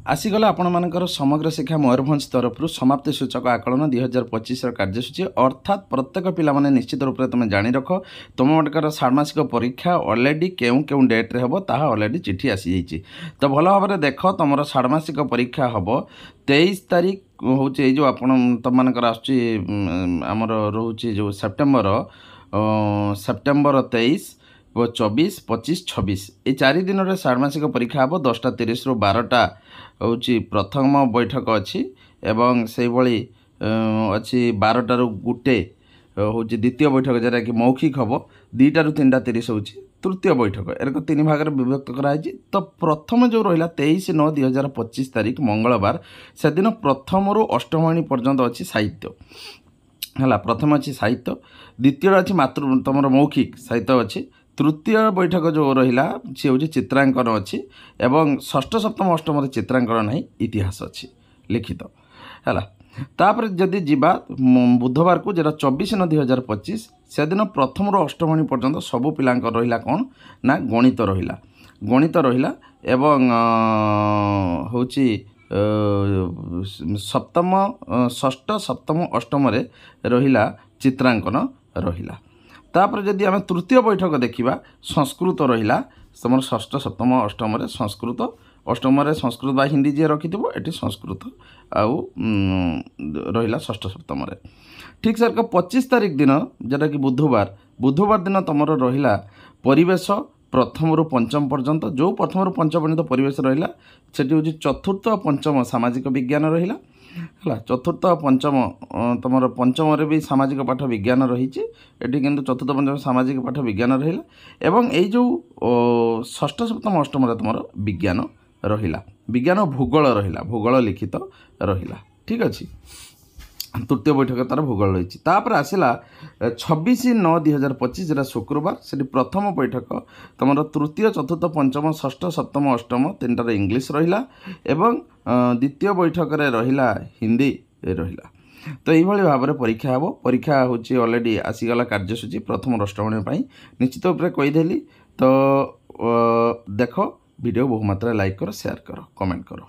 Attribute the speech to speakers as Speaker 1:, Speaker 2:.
Speaker 1: आसीगला आपण समग्र शिक्षा मयूरभंज तरफ समाप्ति सूचक आकलन 2025 कार्यसूची अर्थात प्रत्येक पिला निश्चित रूप से तुम जाणी रख तुम मनकर षाण्मासिक परीक्षा अलरेडी क्यों क्यों डेट्रे हम ताहा अलरेडी चिठी आसी जाइए। तो भल भाव में देख तुम षाण्मासिक परीक्षा हम 23 तारीख हूँ जो आप तुम मनकर आमर रोचे जो सेप्टेम्बर 23 24 25 26 ये 4 दिन में षाण्मासिक परीक्षा हम 10:30 रु 12टा हूँ प्रथम बैठक अच्छी एवं से भाई अच्छी 12टारू गोटे हूँ द्वितीय बैठक जरा कि मौखिक हम 2टारू 3:30 हूँ तृतीय बैठक एरक 3 भाग में विभक्त कराई। तो प्रथम जो रहा 23/9/2025 तारीख मंगलवार से दिन प्रथम रु अष्टम पर्यंत अच्छी साहित्य है। प्रथम अच्छी साहित्य द्वितीय अच्छी मातृ तुम मौखिक साहित्य अच्छी तृतीय बैठक जो रहा सी हूँ चित्रांकन अच्छी एवं षष्ठ सप्तम अष्टम चित्रांकन नहीं इतिहास अच्छी लिखित है। तापर जदि जीवा बुधवार को जेटा 24/9/2025 से दिन प्रथम रु अष्टम पर्यंत सबू पिला रहा कौन ना गणित रहा एवं हूँ सप्तम षष्ठ सप्तम अष्टम रहा चित्रांकन रहा। तापर जदि आम तृतीय बैठक देखा संस्कृत रहा तुम षष्ठ सप्तम अष्टम संस्कृत अष्टम संस्कृत बा हिंदी जी रखि ये संस्कृत आउ रहा षष्ठ सप्तम ठीक सर 25 तारीख दिन जोटा कि बुधवार दिन तुम रहा परिवेश प्रथम रु पंचम पर्यंत जो प्रथम रु पंचम पर्यंत परिवेश रहा से हूँ चतुर्थ पंचम सामाजिक विज्ञान रहा है। चतुर्थ पंचम तुम पंचम भी सामाजिक पाठ विज्ञान रही किंतु चतुर्थ पंचम सामाजिक पाठ विज्ञान रहा एवं यही जो षष्ठ सप्तम अष्टम तुम विज्ञान रहा विज्ञान भूगोल रहा भूगोल लिखित रहा ठीक अच्छे। तृतीय बैठक तार भूगोल रही तापर आसला 26/9/2025 जरा शुक्रवार से प्रथम बैठक तुम तृतीय चतुर्थ पंचम षष्ठ सप्तम अष्टम 3टार इंग्लीश रहा एवं द्वितीय बैठक रहा हिंदी रहा। तो ये भाव में परीक्षा हम परीक्षा हूँ अलरेडी आसीगला कार्यसूची प्रथम अष्टम निश्चित रूप से कहीदेली। तो देख वीडियो बहुमात्रा लाइक करो शेयर करो कमेंट करो।